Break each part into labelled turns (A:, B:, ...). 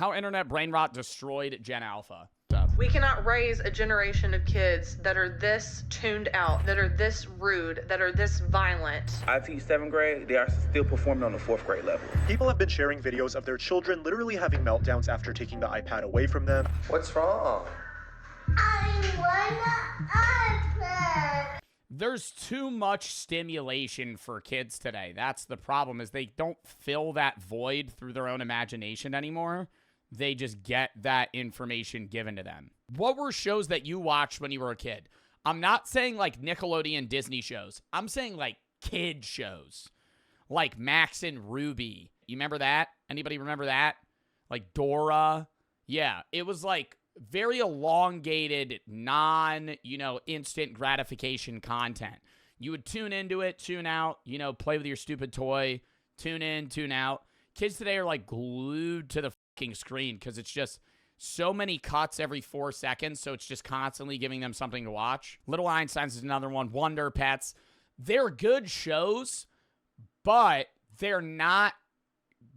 A: How internet brain rot destroyed Gen Alpha.
B: We cannot raise a generation of kids that are this tuned out, that are this rude, that are this violent.
C: I teach 7th grade. They are still performing on the 4th grade level.
D: People have been sharing videos of their children literally having meltdowns after taking the iPad away from them.
C: What's wrong?
E: I want an iPad.
A: There's too much stimulation for kids today. That's the problem, is they don't fill that void through their own imagination anymore. They just get that information given to them. What were shows that you watched when you were a kid? I'm not saying like Nickelodeon Disney shows. I'm saying like kid shows. Like Max and Ruby. You remember that? Anybody remember that? Like Dora? Yeah, it was like very elongated, instant gratification content. You would tune into it, tune out, play with your stupid toy, tune in, tune out. Kids today are like glued to the fucking screen because it's just so many cuts every 4 seconds, so it's just constantly giving them something to watch. Little Einsteins is another one. Wonder Pets. They're good shows, but they're not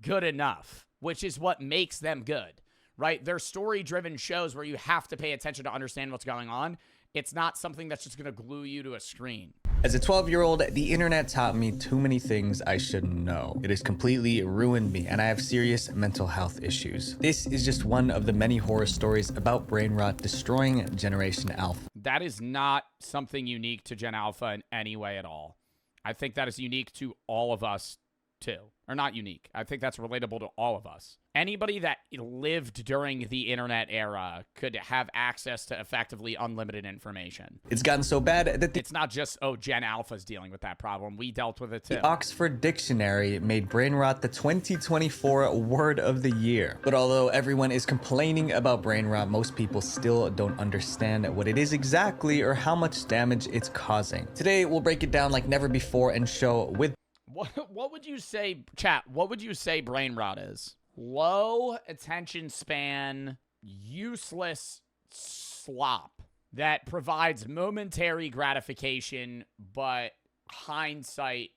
A: good enough, which is what makes them good, right? They're story-driven shows where you have to pay attention to understand what's going on. It's not something that's just going to glue you to a screen.
F: As a 12-year-old, the internet taught me too many things I shouldn't know. It has completely ruined me, and I have serious mental health issues. This is just one of the many horror stories about brain rot destroying Generation Alpha.
A: That is not something unique to Gen Alpha in any way at all. I think that is unique to all of us, too. Or not unique. I think that's relatable to all of us. Anybody that lived during the internet era could have access to effectively unlimited information.
F: It's gotten so bad that
A: it's not just, Gen Alpha's dealing with that problem. We dealt with it too.
F: The Oxford Dictionary made brain rot the 2024 word of the year. But although everyone is complaining about brain rot, most people still don't understand what it is exactly or how much damage it's causing. Today, we'll break it down like never before and show with...
A: What would you say, chat, what would you say brain rot is? Low attention span, useless slop that provides momentary gratification, but hindsight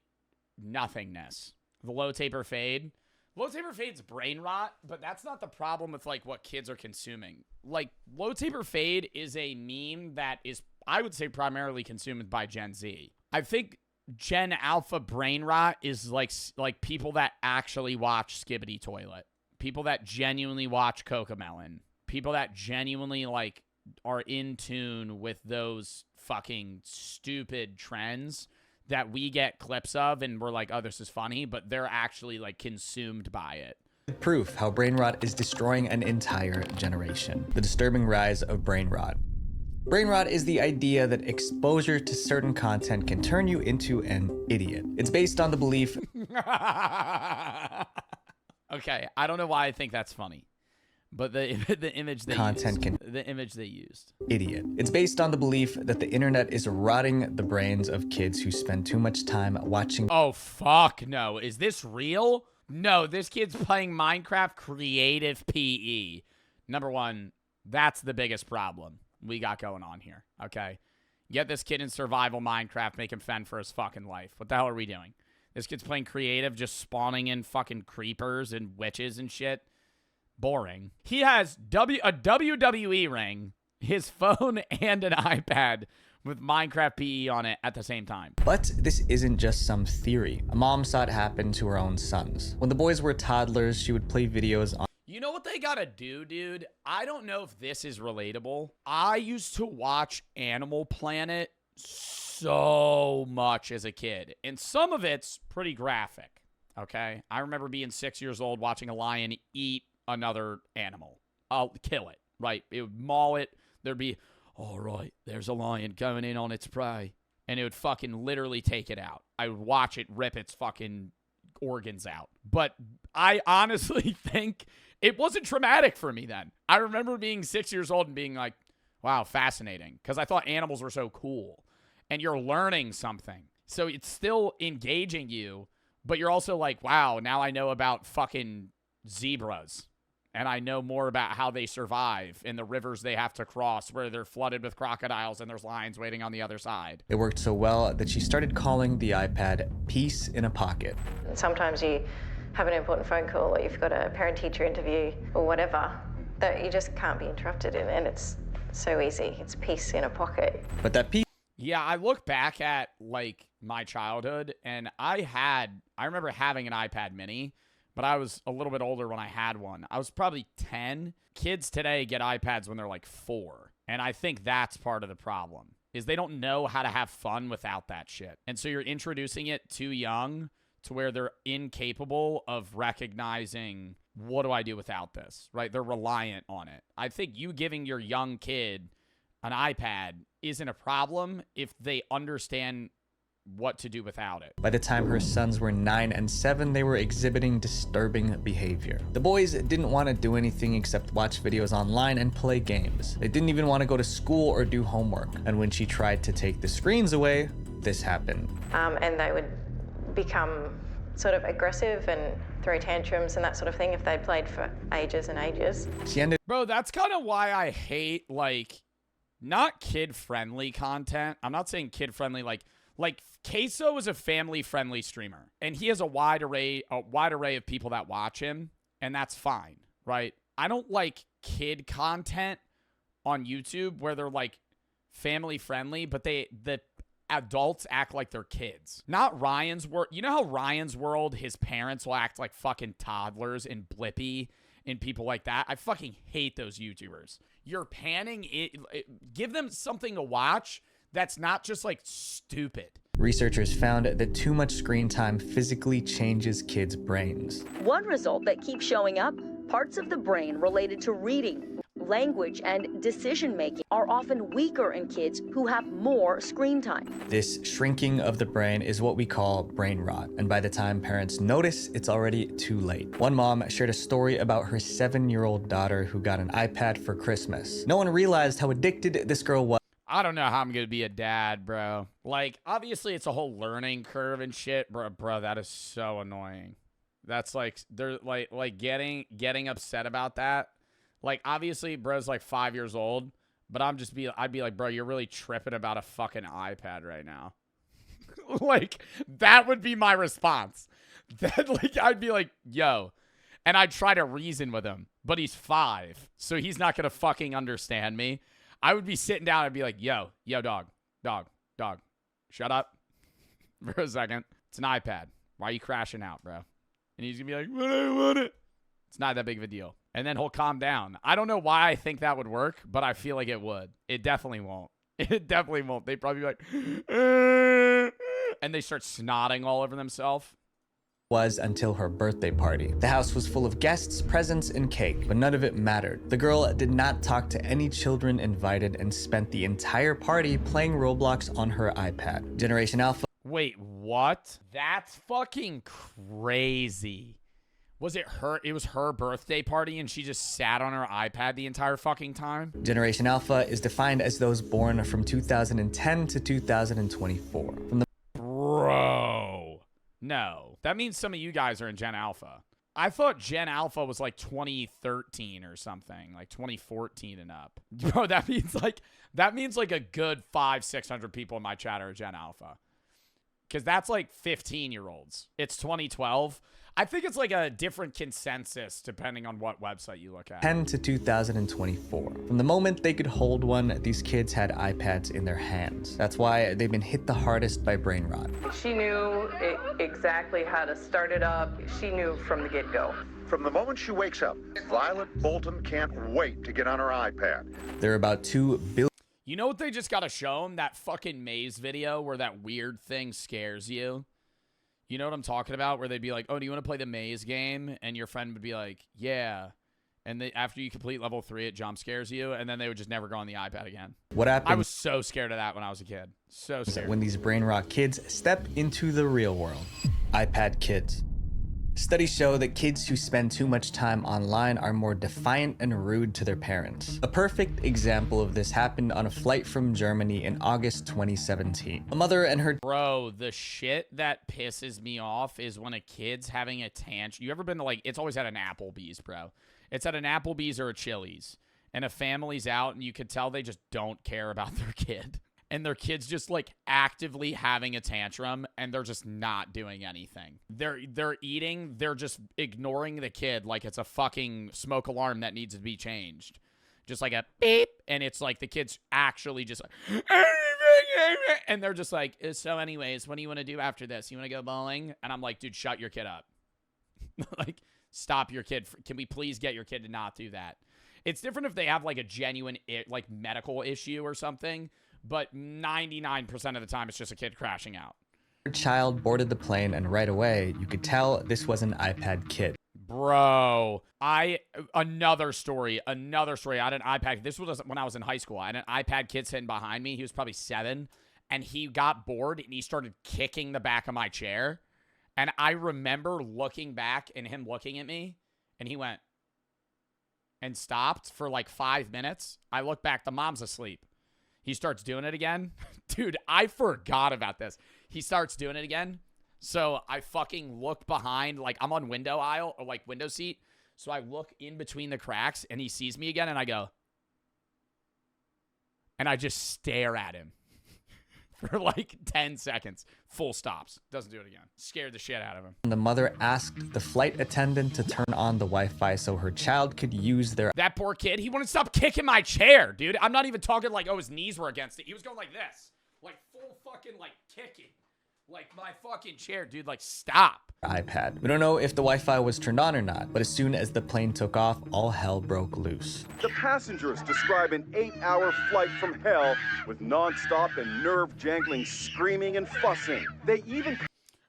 A: nothingness. The low taper fade. Low taper fade's brain rot, but that's not the problem with like what kids are consuming. Like low taper fade is a meme that is, I would say, primarily consumed by Gen Z. I think Gen Alpha brain rot is like people that actually watch Skibbity Toilet, people that genuinely watch Cocomelon, people that genuinely like are in tune with those fucking stupid trends that we get clips of and we're like, oh, this is funny, but they're actually like consumed by it.
F: Proof how brain rot is destroying an entire generation. The disturbing rise of brain rot. Brain rot is the idea that exposure to certain content can turn you into an idiot. It's based on the belief...
A: Okay, I don't know why I think that's funny, but the image they used.
F: Idiot. It's based on the belief that the internet is rotting the brains of kids who spend too much time watching...
A: Oh, fuck no. Is this real? No, this kid's playing Minecraft creative PE. Number one, that's the biggest problem we got going on here, okay? Get this kid in survival Minecraft, make him fend for his fucking life. What the hell are we doing? This kid's playing creative, just spawning in fucking creepers and witches and shit. Boring. He has a WWE ring, his phone, and an iPad with Minecraft PE on it at the same time.
F: But this isn't just some theory. A mom saw it happen to her own sons. When the boys were toddlers, she would play videos on...
A: You know what they gotta do, dude? I don't know if this is relatable. I used to watch Animal Planet so much as a kid, and some of it's pretty graphic, okay? I remember being 6 years old watching a lion eat another animal. I'll kill it, right? It would maul it. There'd be, all right, there's a lion coming in on its prey, and it would fucking literally take it out. I would watch it rip its fucking organs out. But I honestly think it wasn't traumatic for me then. I remember being 6 years old and being like, wow, fascinating, because I thought animals were so cool. And you're learning something. So it's still engaging you, but you're also like, wow, now I know about fucking zebras. And I know more about how they survive in the rivers they have to cross where they're flooded with crocodiles and there's lions waiting on the other side.
F: It worked so well that she started calling the iPad peace in a pocket.
B: Sometimes you
G: have an important phone call or you've got a parent-teacher interview or whatever that you just can't be interrupted in, and it's so easy. It's peace in a pocket.
F: But that peace.
A: Yeah, I look back at, like, my childhood, and I remember having an iPad mini, but I was a little bit older when I had one. I was probably 10. Kids today get iPads when they're, like, 4, and I think that's part of the problem, is they don't know how to have fun without that shit. And so you're introducing it too young to where they're incapable of recognizing, what do I do without this, right? They're reliant on it. I think you giving your young kid an iPad isn't a problem if they understand what to do without it.
F: By the time her sons were 9 and 7, they were exhibiting disturbing behavior. The boys didn't want to do anything except watch videos online and play games. They didn't even want to go to school or do homework. And when she tried to take the screens away, this happened.
G: And they would become sort of aggressive and throw tantrums and that sort of thing if they played for ages and ages.
A: Bro, that's kind of why I hate, like, not kid-friendly content. I'm not saying kid-friendly, like Queso is a family-friendly streamer, and he has a wide array of people that watch him, and that's fine, right? I don't like kid content on YouTube where they're, like, family-friendly, but the adults act like they're kids. Not Ryan's World. You know how Ryan's World, his parents will act like fucking toddlers and Blippi and people like that? I fucking hate those YouTubers. You're panning it. Give them something to watch that's not just, like, stupid.
F: Researchers found that too much screen time physically changes kids' brains.
H: One result that keeps showing up, parts of the brain related to reading, language, and decision-making are often weaker in kids who have more screen time.
F: This shrinking of the brain is what we call brain rot, and by the time parents notice, it's already too late. One mom shared a story about her 7-year-old daughter who got an iPad for Christmas. No one realized how addicted this girl was.
A: I don't know how I'm gonna be a dad, bro. Like, obviously it's a whole learning curve and shit, bro, that is so annoying. That's like, they're like getting upset about that. Like, obviously bro's like 5 years old, but I'd be like, bro, you're really tripping about a fucking iPad right now. Like, that would be my response. That, like, I'd be like, yo, and I'd try to reason with him, but he's 5, so he's not gonna fucking understand me. I would be sitting down and be like, yo, dog, shut up for a second. It's an iPad. Why are you crashing out, bro? And he's going to be like, but I want it. It's not that big of a deal. And then he'll calm down. I don't know why I think that would work, but I feel like it would. It definitely won't. It definitely won't. They'd probably be like, and they start snotting all over themselves.
F: Was until her birthday party. The house was full of guests, presents, and cake, but none of it mattered. The girl did not talk to any children invited and spent the entire party playing Roblox on her iPad. Generation Alpha.
A: Wait, what? That's fucking crazy. Was it her? It was her birthday party and she just sat on her iPad the entire fucking time?
F: Generation Alpha is defined as those born from 2010 to 2024. From the
A: Bro. No. That means some of you guys are in Gen Alpha. I thought Gen Alpha was like 2013 or something, like 2014 and up. Bro, that means like a good 500-600 people in my chat are Gen Alpha. Because that's like 15-year-olds. It's 2012. I think it's like a different consensus depending on what website you look at.
F: 10 to 2024. From the moment they could hold one, these kids had iPads in their hands. That's why they've been hit the hardest by brain rot.
B: She knew exactly how to start it up. She knew from the get-go.
I: From the moment she wakes up, Violet Bolton can't wait to get on her iPad.
F: There are about 2 billion.
A: You know what they just got to show them? That fucking maze video where that weird thing scares you. You know what I'm talking about? Where they'd be like, oh, do you want to play the maze game? And your friend would be like, yeah. And after you complete level 3, it jump scares you. And then they would just never go on the iPad again.
F: What happened?
A: I was so scared of that when I was a kid. So scared.
F: When these brain rot kids step into the real world. iPad kids. Studies show that kids who spend too much time online are more defiant and rude to their parents. A perfect example of this happened on a flight from Germany in August 2017. A mother and her—
A: Bro, the shit that pisses me off is when a kid's having a tantrum. You ever been to, like, it's always at an Applebee's, bro. It's at an Applebee's or a Chili's. And a family's out and you could tell they just don't care about their kid. and their kid's just like actively having a tantrum and they're just not doing anything. They're eating, they're just ignoring the kid like it's a fucking smoke alarm that needs to be changed. Just like a beep, and it's like the kid's actually just like, and they're just like, so anyways, what do you want to do after this? You want to go bowling? And I'm like, dude, shut your kid up. Like, stop your kid. Can we please get your kid to not do that? It's different if they have like a genuine like medical issue or something, but 99% of the time it's just a kid crashing out.
F: Child boarded the plane, and right away you could tell this was an iPad kid.
A: Bro, another story. I had an iPad. This was when I was in high school. I had an iPad kid sitting behind me. He was probably 7, and he got bored, and he started kicking the back of my chair. And I remember looking back and him looking at me, and he went and stopped for like 5 minutes. I look back, the mom's asleep. He starts doing it again. Dude, I forgot about this. He starts doing it again. So I fucking look behind, like I'm on window aisle or like window seat. So I look in between the cracks and he sees me again and I go, and I just stare at him for like 10 seconds. Full stops. Doesn't do it again. Scared the shit out of him.
F: The mother asked the flight attendant to turn on the Wi-Fi so her child could use their...
A: That poor kid, he wouldn't stop kicking my chair, dude. I'm not even talking like, oh, his knees were against it. He was going like this. Like full fucking like kicking. Like my fucking chair, dude, like stop.
F: iPad. We don't know if the Wi-Fi was turned on or not, but as soon as the plane took off, all hell broke loose.
J: The passengers describe an 8-hour flight from hell with non-stop and nerve-jangling screaming and fussing. They even...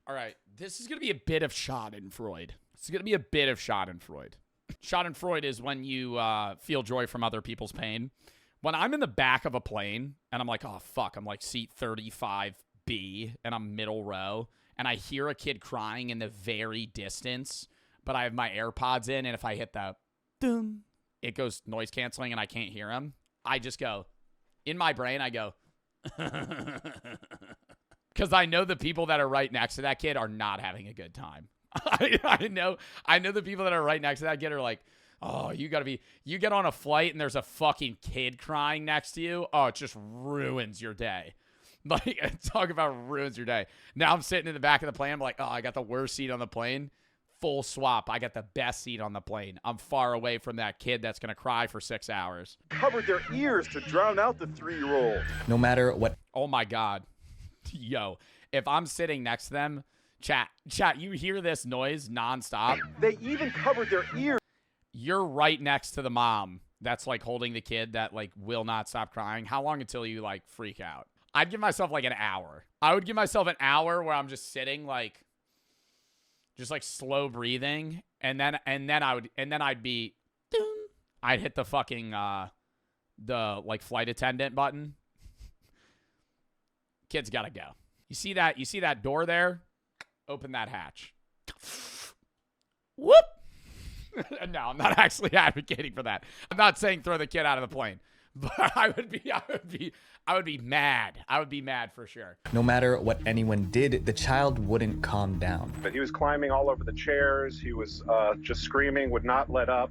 A: All right, this is going to be a bit of Schadenfreude. It's going to be a bit of Schadenfreude. Schadenfreude is when you feel joy from other people's pain. When I'm in the back of a plane and I'm like, oh, fuck, I'm like seat 35B and I'm middle row and I hear a kid crying in the very distance, but I have my AirPods in and if I hit the doom, it goes noise canceling and I can't hear him. I just go, in my brain, I go, because I know the people that are right next to that kid are not having a good time. I know the people that are right next to that kid are like, oh, you get on a flight and there's a fucking kid crying next to you. Oh, it just ruins your day. Like, talk about ruins your day. Now I'm sitting in the back of the plane. I'm like, oh, I got the worst seat on the plane. Full swap. I got the best seat on the plane. I'm far away from that kid that's going to cry for 6 hours.
J: Covered their ears to drown out the 3-year-old.
F: No matter what.
A: Oh, my God. Yo, if I'm sitting next to them, chat, you hear this noise nonstop?
J: They even covered their ears.
A: You're right next to the mom that's, like, holding the kid that, like, will not stop crying. How long until you, like, freak out? I'd give myself like an hour. I would give myself an hour where I'm just sitting like just like slow breathing and then I'd be I'd hit the fucking the like flight attendant button. Kid's got to go. You see that door there? Open that hatch. Whoop. No, I'm not actually advocating for that. I'm not saying throw the kid out of the plane. But I would be mad. I would be mad for sure.
F: No matter what anyone did, the child wouldn't calm down.
I: But he was climbing all over the chairs. He was just screaming, would not let up.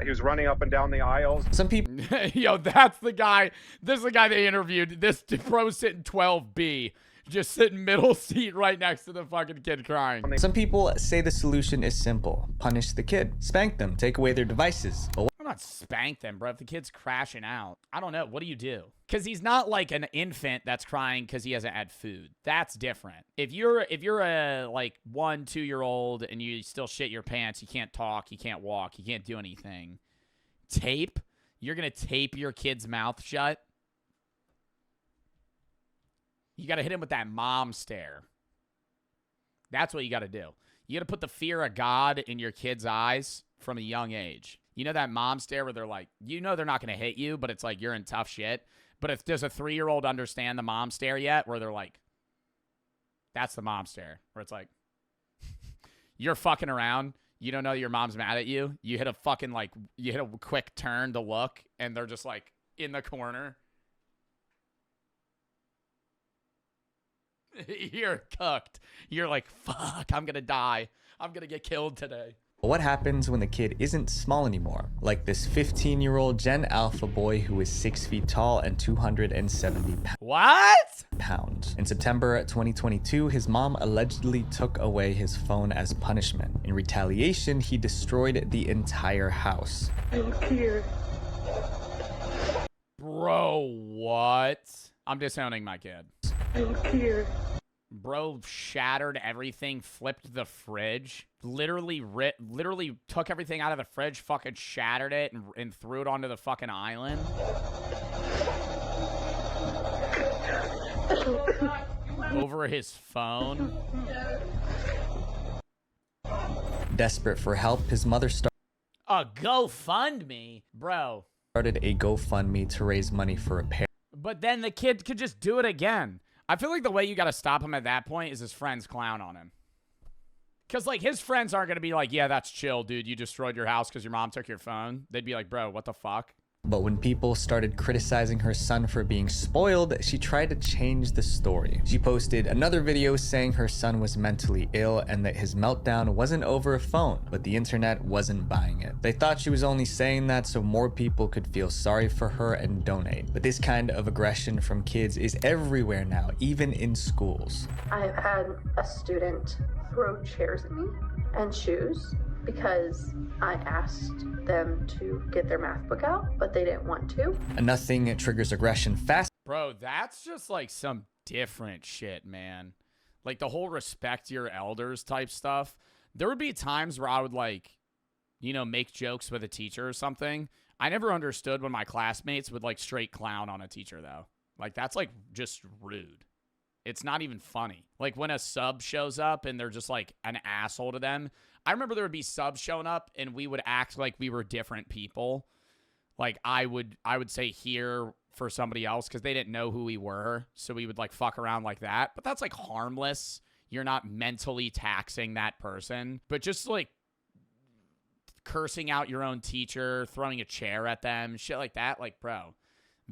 I: He was running up and down the aisles.
F: Some people...
A: Yo, that's the guy. This is the guy they interviewed. This bro's sitting 12B. Just sitting middle seat right next to the fucking kid crying.
F: Some people say the solution is simple. Punish the kid. Spank them. Take away their devices. But
A: I'm not spank them, bro. If the kid's crashing out, I don't know. What do you do? Because he's not like an infant that's crying because he hasn't had food. That's different. If you're a like 1-2-year-old and you still shit your pants, you can't talk, you can't walk, you can't do anything. Tape? You're going to tape your kid's mouth shut? You got to hit him with that mom stare. That's what you got to do. You got to put the fear of God in your kid's eyes from a young age. You know that mom stare where they're like, you know they're not going to hit you, but it's like you're in tough shit. But does a 3-year-old understand the mom stare yet? Where they're like, that's the mom stare. Where it's like, you're fucking around. You don't know your mom's mad at you. You hit a fucking like, you hit a quick turn to look, and they're just like in the corner. You're cooked. You're like, fuck, I'm going to die. I'm going to get killed today.
F: But what happens when the kid isn't small anymore? Like this 15-year-old Gen Alpha boy who is 6 feet tall and 270 pounds. In September 2022, his mom allegedly took away his phone as punishment. In retaliation, he destroyed the entire house.
E: I don't care.
A: Bro, what? I'm disowning my kid.
E: I don't care.
A: Bro shattered everything, flipped the fridge, literally took everything out of the fridge, fucking shattered it, and threw it onto the fucking island. Over his phone.
F: Desperate for help, his mother started
A: A GoFundMe? Bro.
F: Started a GoFundMe to raise money for repair.
A: But then the kid could just do it again. I feel like the way you got to stop him at that point is his friends clown on him. Because, like, his friends aren't going to be like, yeah, that's chill, dude. You destroyed your house because your mom took your phone. They'd be like, bro, what the fuck?
F: But when people started criticizing her son for being spoiled, she tried to change the story. She posted another video saying her son was mentally ill and that his meltdown wasn't over a phone, but the internet wasn't buying it. They thought she was only saying that so more people could feel sorry for her and donate. But this kind of aggression from kids is everywhere now, even in schools.
B: I've had a student throw chairs at me and shoes because I asked them to get their math book out, but they didn't want to.
F: Nothing triggers aggression fast.
A: Bro, that's just like some different shit, man. Like the whole respect your elders type stuff. There would be times where I would like, you know, make jokes with a teacher or something. I never understood when my classmates would like straight clown on a teacher though. Like that's like just rude. It's not even funny. Like when a sub shows up and they're just like an asshole to them. I remember there would be subs showing up and we would act like we were different people. Like I would say here for somebody else because they didn't know who we were. So we would like fuck around like that. But that's like harmless. You're not mentally taxing that person. But just like cursing out your own teacher, throwing a chair at them, shit like that. Like, bro,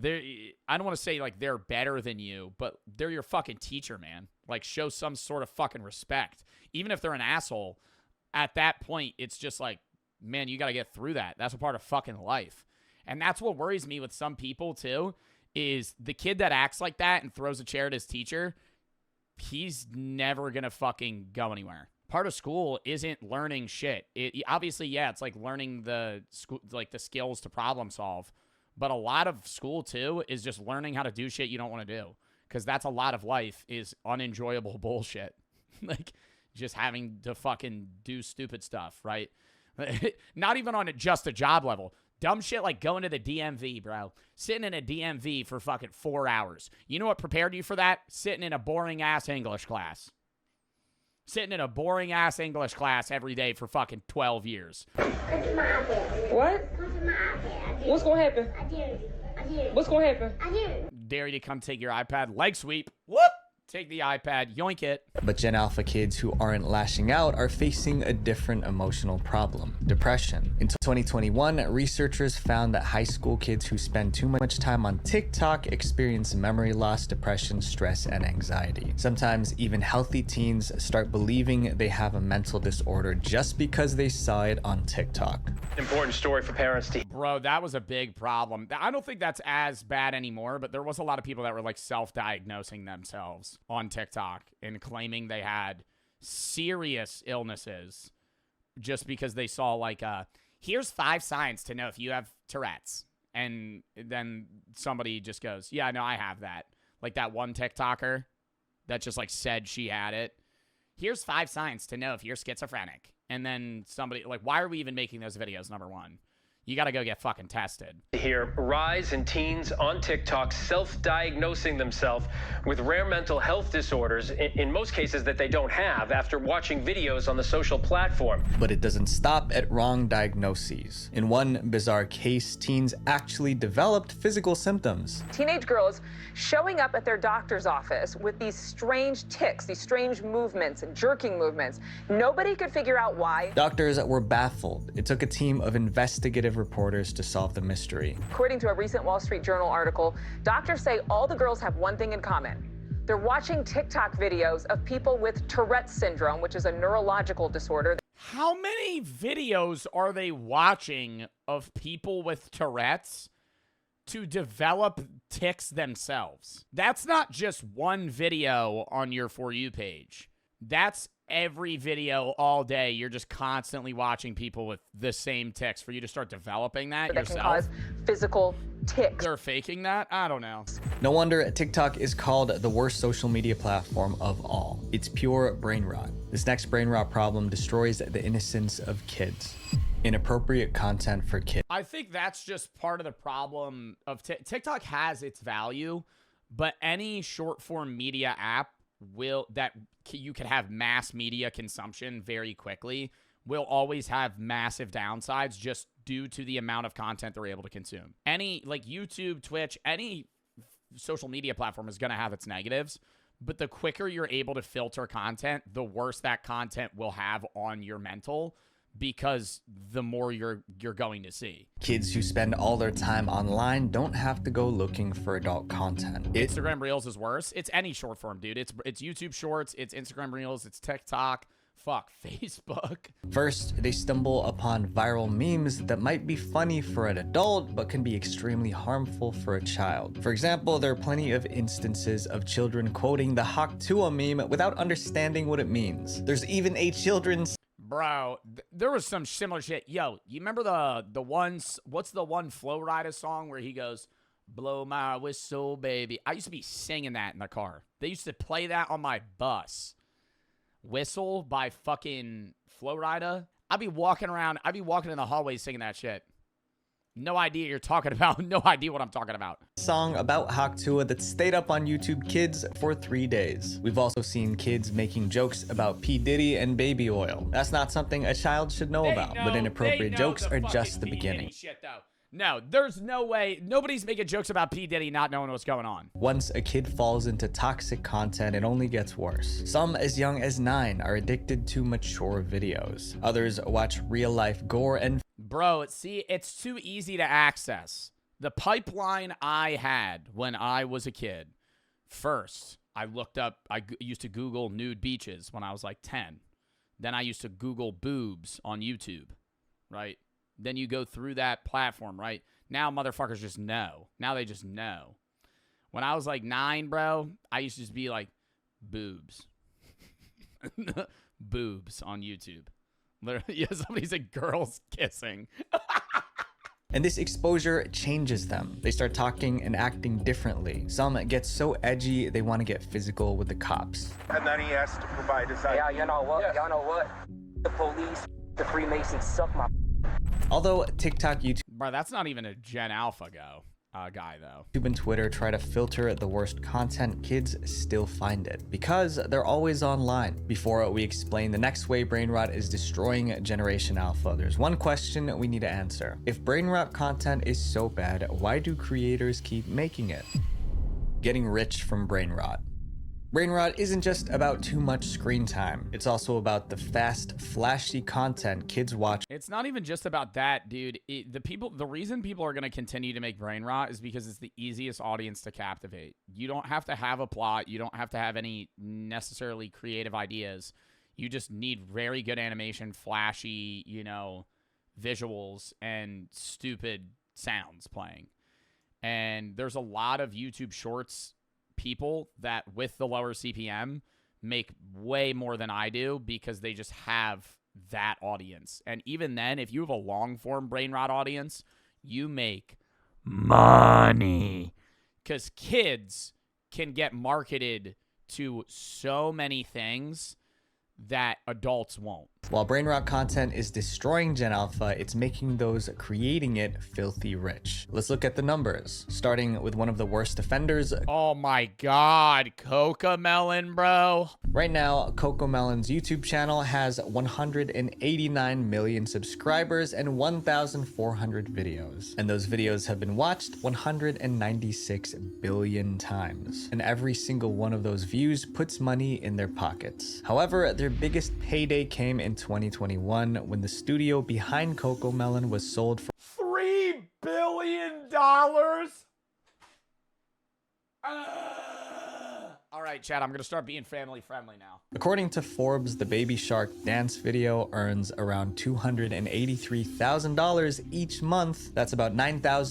A: I don't want to say like they're better than you, but they're your fucking teacher, man. Like show some sort of fucking respect. Even if they're an asshole, at that point, it's just like, man, you got to get through that. That's a part of fucking life. And that's what worries me with some people too, is the kid that acts like that and throws a chair at his teacher, he's never going to fucking go anywhere. Part of school isn't learning shit. Obviously, yeah, it's like learning the school, like the skills to problem solve. But a lot of school, too, is just learning how to do shit you don't want to do. Because that's a lot of life is unenjoyable bullshit. Like, just having to fucking do stupid stuff, right? Not even on just a job level. Dumb shit like going to the DMV, bro. Sitting in a DMV for fucking 4 hours. You know what prepared you for that? Sitting in a boring-ass English class. Sitting in a boring-ass English class every day for fucking 12 years.
K: What? What's gonna happen? What's gonna happen?
A: Dare you to come take your iPad. Leg sweep. Whoop! Take the iPad, yoink it.
F: But Gen Alpha kids who aren't lashing out are facing a different emotional problem: depression. In 2021, researchers found that high school kids who spend too much time on TikTok experience memory loss, depression, stress, and anxiety. Sometimes even healthy teens start believing they have a mental disorder just because they saw it on TikTok.
L: Important story for parents to...
A: Bro, that was a big problem. I don't think that's as bad anymore, but there was a lot of people that were like self-diagnosing themselves on TikTok and claiming they had serious illnesses just because they saw like, here's 5 signs to know if you have Tourette's. And then somebody just goes, yeah, no, I have that. Like that one TikToker that just like said she had it. Here's 5 signs to know if you're schizophrenic. And then somebody, like, why are we even making those videos, number one? You got to go get fucking tested.
L: Here, rise in teens on TikTok self-diagnosing themselves with rare mental health disorders, in most cases that they don't have, after watching videos on the social platform.
F: But it doesn't stop at wrong diagnoses. In one bizarre case, teens actually developed physical symptoms.
M: Teenage girls showing up at their doctor's office with these strange tics, these strange movements and jerking movements. Nobody could figure out why.
F: Doctors were baffled. It took a team of investigative reporters to solve the mystery.
M: According to a recent Wall Street Journal article, doctors say all the girls have one thing in common. They're watching TikTok videos of people with Tourette's syndrome, which is a neurological disorder.
A: How many videos are they watching of people with Tourette's to develop tics themselves? That's not just one video on your For You page. That's every video all day. You're just constantly watching people with the same tics for you to start developing that yourself.
M: Can cause physical tics.
A: They're faking that? I don't know.
F: No wonder TikTok is called the worst social media platform of all. It's pure brain rot. This next brain rot problem destroys the innocence of kids. Inappropriate content for kids.
A: I think that's just part of the problem of TikTok has its value, but any short form media app that you can have mass media consumption very quickly will always have massive downsides just due to the amount of content they're able to consume. Any like YouTube, Twitch, any social media platform is going to have its negatives, but the quicker you're able to filter content, the worse that content will have on your mental, because the more you're going to see.
F: Kids who spend all their time online don't have to go looking for adult content.
A: Instagram Reels is worse. It's any short form, dude. It's YouTube Shorts, it's Instagram Reels, it's TikTok, fuck, Facebook.
F: First, they stumble upon viral memes that might be funny for an adult, but can be extremely harmful for a child. For example, there are plenty of instances of children quoting the Hawk Tuah meme without understanding what it means. There's even a children's...
A: Bro, there was some similar shit. Yo, you remember the ones, what's the one Flo Rida song where he goes, blow my whistle, baby? I used to be singing that in the car. They used to play that on my bus. Whistle by fucking Flo Rida. I'd be walking in the hallway singing that shit. No idea you're talking about. No idea what I'm talking about.
F: Song about Hawk Tuah that stayed up on YouTube Kids for 3 days. We've also seen kids making jokes about P. Diddy and baby oil. That's not something a child should know about, but inappropriate jokes are just the beginning.
A: Shit, though. No, there's no way. Nobody's making jokes about P. Diddy not knowing what's going on.
F: Once a kid falls into toxic content, it only gets worse. Some as young as 9 are addicted to mature videos. Others watch real-life gore and...
A: Bro, see, it's too easy to access. The pipeline I had when I was a kid. First, I used to Google nude beaches when I was like 10. Then I used to Google boobs on YouTube, right? Then you go through that platform, right? Now motherfuckers just know. Now they just know. When I was like 9, bro, I used to just be like, boobs. Boobs on YouTube. Literally, yeah, somebody said girls kissing.
F: And this exposure changes them. They start talking and acting differently. Some get so edgy, they want to get physical with the cops.
C: And then he has to provide his ID.
N: Yeah, you know what? Y'all know what? The police, the Freemasons suck my...
F: Although TikTok, YouTube...
A: Bro, that's not even a Gen Alpha guy, though.
F: YouTube and Twitter try to filter the worst content, kids still find it because they're always online. Before we explain the next way brain rot is destroying Generation Alpha, there's one question we need to answer. If brain rot content is so bad, why do creators keep making it? Getting rich from brain rot. Brain rot isn't just about too much screen time. It's also about the fast, flashy content kids watch.
A: It's not even just about that, dude. The reason people are going to continue to make brain rot is because it's the easiest audience to captivate. You don't have to have a plot. You don't have to have any necessarily creative ideas. You just need very good animation, flashy, visuals, and stupid sounds playing. And there's a lot of YouTube Shorts people that with the lower CPM make way more than I do because they just have that audience. And even then, if you have a long form brain rot audience, you make money because kids can get marketed to so many things that adults won't.
F: While brain rot content is destroying Gen Alpha, it's making those creating it filthy rich. Let's look at the numbers, starting with one of the worst offenders.
A: Oh my God, Cocomelon, bro.
F: Right now, Cocomelon's YouTube channel has 189 million subscribers and 1,400 videos. And those videos have been watched 196 billion times. And every single one of those views puts money in their pockets. However, their biggest payday came in 2021 when the studio behind Cocomelon was sold for
A: $3 billion. All right, Chad, I'm going to start being family friendly now.
F: According to Forbes, the Baby Shark dance video earns around $283,000 each month. That's about $9,000.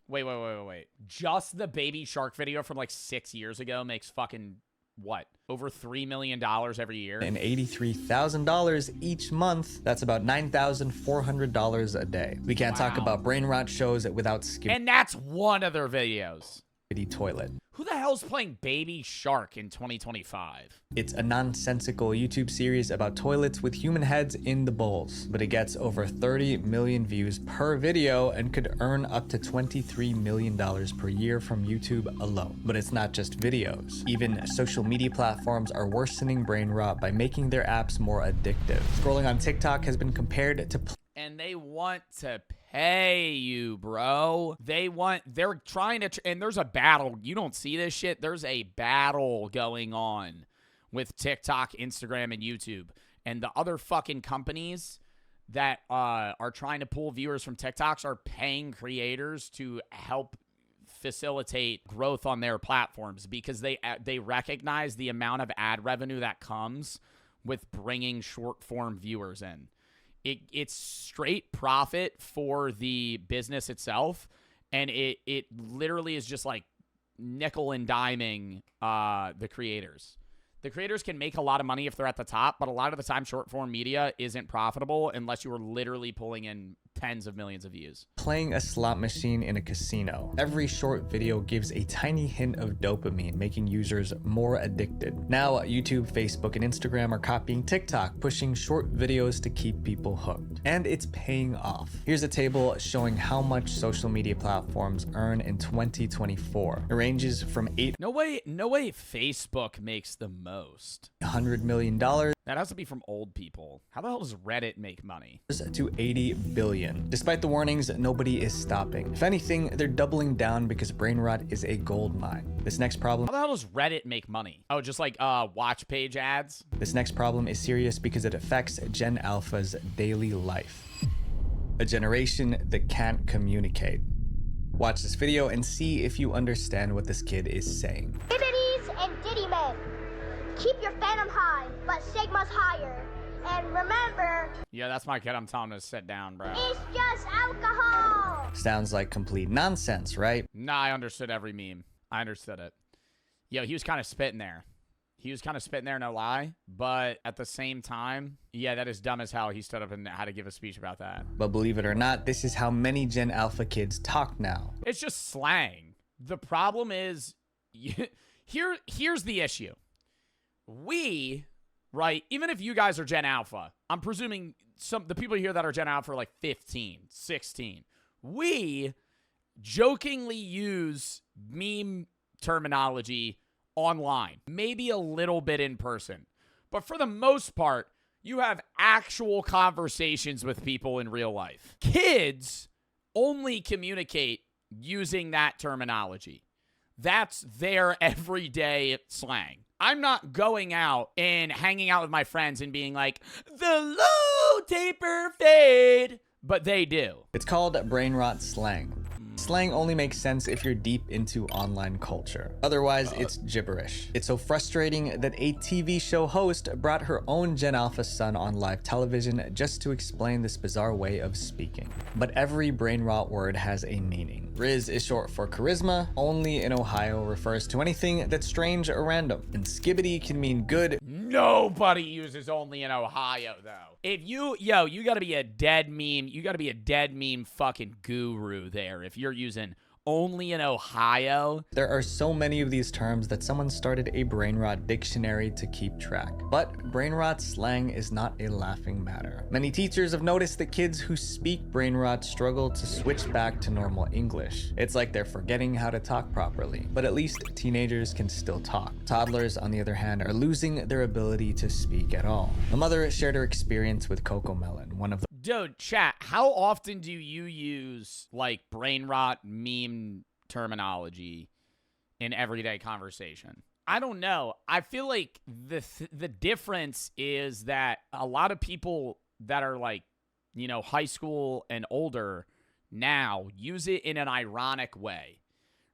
A: Wait. Just the Baby Shark video from like 6 years ago makes fucking what? Over $3 million every year?
F: And $83,000 each month. That's about $9,400 a day. We can't talk about brain rot shows without skipping.
A: And that's one of their videos.
F: Toilet.
A: Who the hell's playing Baby Shark in 2025?
F: It's a nonsensical YouTube series about toilets with human heads in the bowls, but it gets over 30 million views per video and could earn up to $23 million per year from YouTube alone. But it's not just videos. Even social media platforms are worsening brain rot by making their apps more addictive. Scrolling on TikTok has been compared to
A: and they want to pay you, bro. They're trying to, and there's a battle. You don't see this shit. There's a battle going on with TikTok, Instagram, and YouTube. And the other fucking companies that are trying to pull viewers from TikToks are paying creators to help facilitate growth on their platforms because they recognize the amount of ad revenue that comes with bringing short form viewers in. It's straight profit for the business itself, and it literally is just like nickel and diming the creators. The creators can make a lot of money if they're at the top, but a lot of the time short form media isn't profitable unless you are literally pulling in tens of millions of views.
F: Playing a slot machine in a casino. Every short video gives a tiny hint of dopamine, making users more addicted. Now, YouTube, Facebook, and Instagram are copying TikTok, pushing short videos to keep people hooked. And it's paying off. Here's a table showing how much social media platforms earn in 2024. It ranges from
A: No way Facebook makes the most.
F: $100 million.
A: That has to be from old people. How the hell does Reddit make money?
F: To 80 billion. Despite the warnings, nobody is stopping. If anything, they're doubling down because brain rot is a gold mine. This next problem.
A: How the hell does Reddit make money? Oh, just like watch page ads?
F: This next problem is serious because it affects Gen Alpha's daily life. A generation that can't communicate. Watch this video and see if you understand what this kid is saying.
O: Diddities and diddy men. Keep your phantom high, but Sigma's higher. And remember...
A: Yeah, that's my kid. I'm telling him to sit down, bro.
O: It's just alcohol!
F: Sounds like complete nonsense, right?
A: Nah, I understood every meme. I understood it. Yo, he was kind of spitting there. No lie. But at the same time, yeah, that is dumb as hell. He stood up and had to give a speech about that.
F: But believe it or not, this is how many Gen Alpha kids talk now.
A: It's just slang. The problem is... Here's the issue. We, right, even if you guys are Gen Alpha, I'm presuming the people here that are Gen Alpha are like 15, 16. We jokingly use meme terminology online, maybe a little bit in person. But for the most part, you have actual conversations with people in real life. Kids only communicate using that terminology. That's their everyday slang. I'm not going out and hanging out with my friends and being like, the low taper fade, but they do.
F: It's called brain rot slang. Slang only makes sense if you're deep into online culture. Otherwise, it's gibberish. It's so frustrating that a TV show host brought her own Gen Alpha son on live television just to explain this bizarre way of speaking. But every brain rot word has a meaning. Riz is short for charisma. Only in Ohio refers to anything that's strange or random. And skibbity can mean good.
A: Nobody uses only in Ohio, though. If you gotta be a dead meme. You gotta be a dead meme fucking guru there. If you're using only in Ohio.
F: There are so many of these terms that someone started a brain rot dictionary to keep track. But brain rot slang is not a laughing matter. Many teachers have noticed that kids who speak brain rot struggle to switch back to normal English. It's like they're forgetting how to talk properly. But at least teenagers can still talk. Toddlers, on the other hand, are losing their ability to speak at all. A mother shared her experience with Coco Melon, one of the
A: Dude, chat, how often do you use, like, brain rot meme terminology in everyday conversation? I don't know. I feel like the difference is that a lot of people that are, like, you know, high school and older now use it in an ironic way,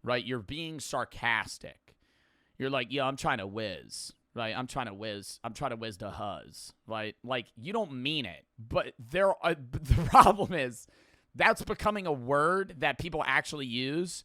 A: right? You're being sarcastic. You're like, yo, I'm trying to whiz. Right, I'm trying to whiz the huzz, right? Like, you don't mean it, but the problem is that's becoming a word that people actually use,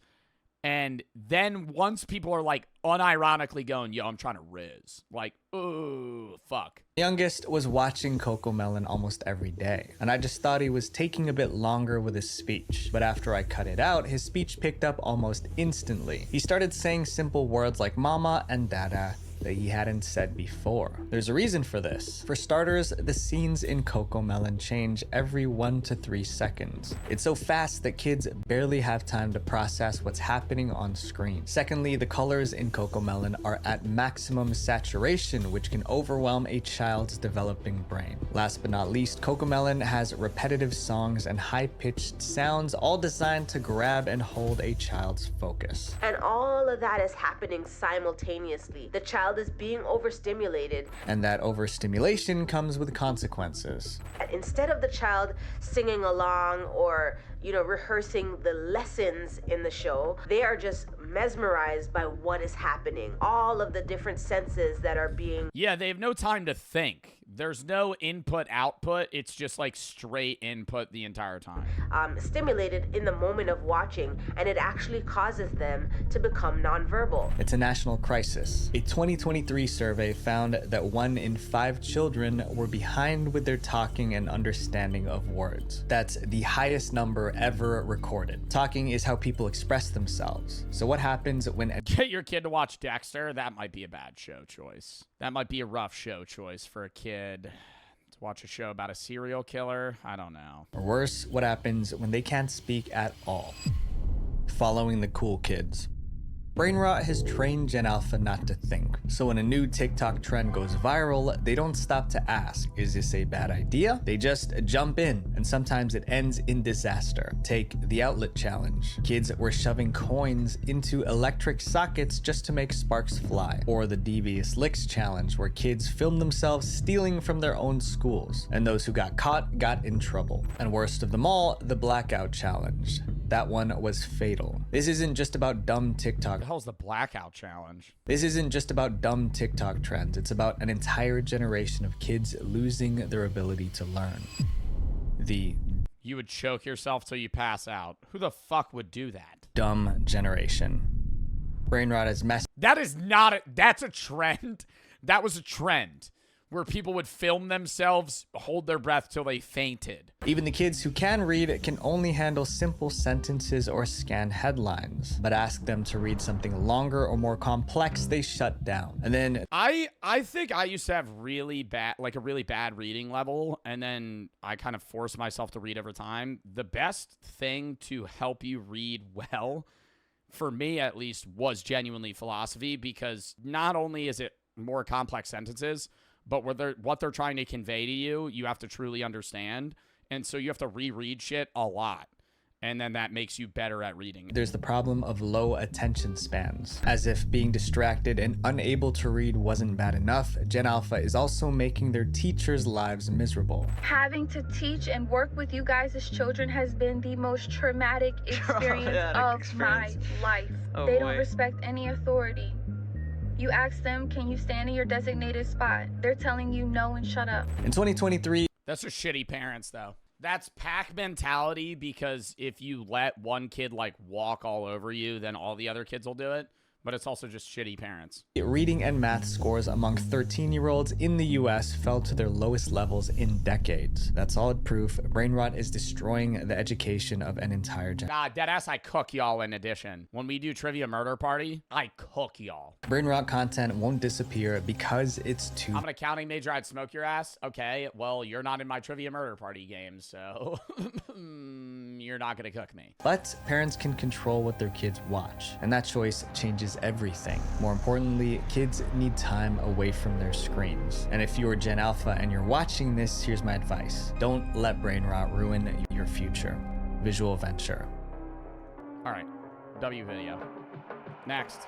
A: and then once people are like unironically going, yo, I'm trying to riz, like, oh, fuck.
F: The youngest was watching Cocomelon almost every day, and I just thought he was taking a bit longer with his speech. But after I cut it out, his speech picked up almost instantly. He started saying simple words like mama and dada that he hadn't said before. There's a reason for this. For starters, the scenes in Cocomelon change every 1 to 3 seconds. It's so fast that kids barely have time to process what's happening on screen. Secondly, the colors in Cocomelon are at maximum saturation, which can overwhelm a child's developing brain. Last but not least, Cocomelon has repetitive songs and high-pitched sounds, all designed to grab and hold a child's focus.
P: And all of that is happening simultaneously. The child is being overstimulated.
F: And that overstimulation comes with consequences.
P: Instead of the child singing along or, rehearsing the lessons in the show, they are just mesmerized by what is happening. All of the different senses that are being...
A: Yeah, they have no time to think. There's no input-output. It's just like straight input the entire time.
P: Stimulated in the moment of watching, and it actually causes them to become nonverbal.
F: It's a national crisis. A 2023 survey found that 1 in 5 children were behind with their talking and understanding of words. That's the highest number ever recorded. Talking is how people express themselves. So what happens when...
A: Get your kid to watch Dexter? That might be a bad show choice. That might be a rough show choice for a kid to watch a show about a serial killer. I don't know.
F: Or worse, what happens when they can't speak at all? Following the cool kids. Brain rot has trained Gen Alpha not to think. So when a new TikTok trend goes viral, they don't stop to ask, is this a bad idea? They just jump in, and sometimes it ends in disaster. Take the outlet challenge. Kids were shoving coins into electric sockets just to make sparks fly. Or the devious licks challenge, where kids filmed themselves stealing from their own schools, and those who got caught got in trouble. And worst of them all, the blackout challenge. That one was fatal. This isn't just about dumb TikTok.
A: What the hell's the blackout challenge?
F: This isn't just about dumb TikTok trends. It's about an entire generation of kids losing their ability to learn.
A: You would choke yourself till you pass out. Who the fuck would do that?
F: Dumb generation. Brain rot is messed.
A: That is not that's a trend. That was a trend where people would film themselves, hold their breath till they fainted.
F: Even the kids who can read can only handle simple sentences or scan headlines, but ask them to read something longer or more complex, they shut down. And then
A: I think I used to have a really bad reading level, and then I kind of forced myself to read over time. The best thing to help you read well, for me at least, was genuinely philosophy, because not only is it more complex sentences, but what they're trying to convey to you, you have to truly understand. And so you have to reread shit a lot. And then that makes you better at reading.
F: There's the problem of low attention spans. As if being distracted and unable to read wasn't bad enough, Gen Alpha is also making their teachers' lives miserable.
Q: Having to teach and work with you guys as children has been the most traumatic experience of my life. They don't respect any authority. You ask them, can you stand in your designated spot? They're telling you no and shut up.
F: In 2023...
A: That's for shitty parents, though. That's pack mentality, because if you let one kid, walk all over you, then all the other kids will do it. But it's also just shitty parents.
F: Reading and math scores among 13-year-olds in the US fell to their lowest levels in decades. That's solid proof brain rot is destroying the education of an entire generation.
A: Nah, deadass, I cook y'all in addition. When we do Trivia Murder Party, I cook y'all.
F: Brain rot content won't disappear because it's too...
A: I'm an accounting major, I'd smoke your ass? Okay, well, you're not in my Trivia Murder Party game, so... you're not gonna cook me.
F: But parents can control what their kids watch, and that choice changes everything. More importantly, kids need time away from their screens. And if you're Gen Alpha and you're watching this, here's my advice. Don't let brain rot ruin your future. Visual venture.
A: All right, W video. Next.